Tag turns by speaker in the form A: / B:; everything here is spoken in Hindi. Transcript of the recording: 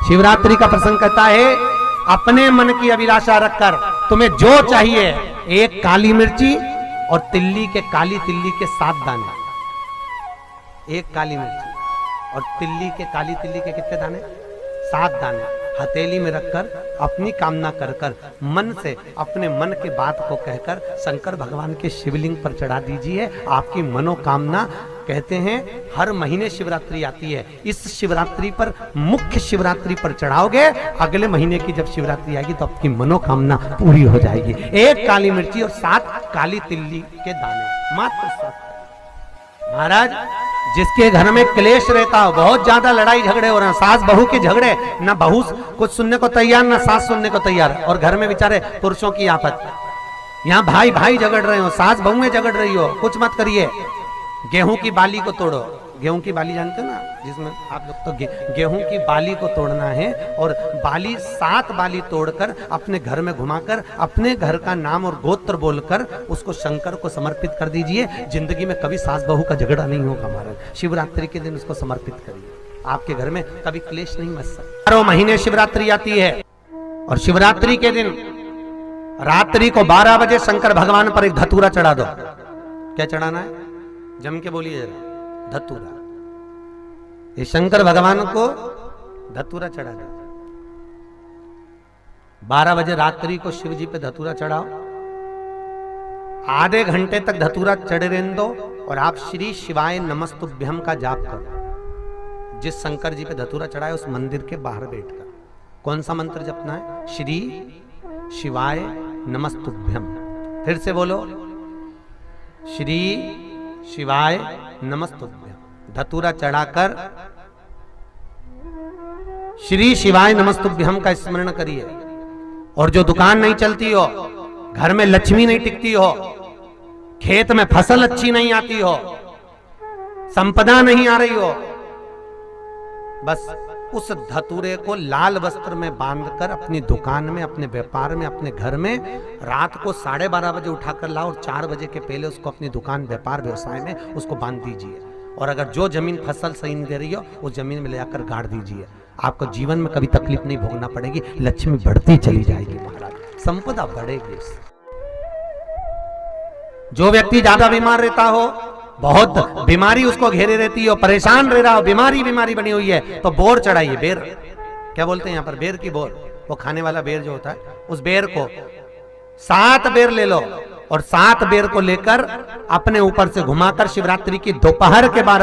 A: शिवरात्रि का प्रसंग कहता है, अपने मन की अभिलाषा रखकर तुम्हें जो चाहिए, एक काली मिर्ची और तिल्ली के, काली तिल्ली के 7 दाने। एक काली मिर्ची और तिल्ली के, काली तिल्ली के कितने दाने? 7 दाने हथेली में रखकर अपनी कामना कर कर मन से अपने मन के बात को कहकर शंकर भगवान के शिवलिंग पर चढ़ा दीजिए। आपकी मनोकामना, कहते हैं हर महीने शिवरात्रि आती है, इस शिवरात्रि पर, मुख्य शिवरात्रि पर चढ़ाओगे, अगले महीने की जब शिवरात्रि आएगी तो आपकी मनोकामना पूरी हो जाएगी। एक काली मिर्ची और 7 काली तिल्ली के दाने, मात्र 7। महाराज, जिसके घर में क्लेश रहता हो, बहुत ज्यादा लड़ाई झगड़े हो रहे हैं, सास बहू के झगड़े, ना बहू कुछ सुनने को तैयार ना सास सुनने को तैयार, और घर में बेचारे पुरुषों की आफत, यहाँ भाई भाई झगड़ रहे हो, सास बहू में झगड़ रही हो, कुछ मत करिए। गेहूं की बाली को तोड़ो, गेहूं की बाली जानते हो ना, जिसमें आप लोग तो गेहूं की बाली को तोड़ना है, और बाली 7 बाली तोड़कर अपने घर में घुमाकर अपने घर का नाम और गोत्र बोलकर उसको शंकर को समर्पित कर दीजिए। जिंदगी में कभी सास बहू का झगड़ा नहीं होगा महाराज। शिवरात्रि के दिन उसको समर्पित करिए, आपके घर में कभी क्लेश नहीं मच सकता। 12 महीने शिवरात्रि आती है, और शिवरात्रि के दिन रात्रि को 12 बजे शंकर भगवान पर एक धतूरा चढ़ा दो। क्या चढ़ाना है? जम के बोलिए जरा, धतूरा। ये शंकर भगवान को धतूरा चढ़ा दो। 12 बजे रात्रि को शिव जी पे धतूरा चढ़ाओ, आधे घंटे तक धतूरा चढ़े रहने दो, और आप श्री शिवाय नमस्तुभ्यम का जाप करो। जिस शंकर जी पे धतूरा चढ़ाए उस मंदिर के बाहर बैठकर कौन सा मंत्र जपना है? श्री शिवाय नमस्तुभ्यम। फिर से बोलो, श्री शिवाय नमस्तुभ्यम। धतूरा चढ़ाकर श्री शिवाय नमस्तुभ्यम का स्मरण करिए। और जो दुकान नहीं चलती हो, घर में लक्ष्मी नहीं टिकती हो, खेत में फसल अच्छी नहीं आती हो, संपदा नहीं आ रही हो, बस उस धतूरे को लाल वस्त्र में बांधकर अपनी दुकान में, अपने व्यापार में, अपने घर में रात को 12:30 बजे उठाकर लाओ, और 4 बजे के पहले उसको अपनी दुकान, व्यापार, व्यवसाय में उसको बांध दीजिए। और अगर जो जमीन फसल सही नहीं दे रही हो, उस जमीन में ले जाकर गाड़ दीजिए। आपको जीवन में कभी तकलीफ नहीं भोगना पड़ेगी, लक्ष्मी बढ़ती चली जाएगी महाराज, संपदा बढ़ेगी। जो व्यक्ति ज्यादा बीमार रहता हो, बहुत बीमारी उसको घेरे रहती हो, परेशान रह रहा हो, बीमारी बनी हुई है, तो बोर चढ़ाइए। बेर, क्या बोलते हैं यहाँ पर? बेर की बोर, वो खाने वाला बेर जो होता है, उस बेर को 7 बेर ले लो, और 7 बेर को लेकर अपने ऊपर से घुमाकर शिवरात्रि की दोपहर के 12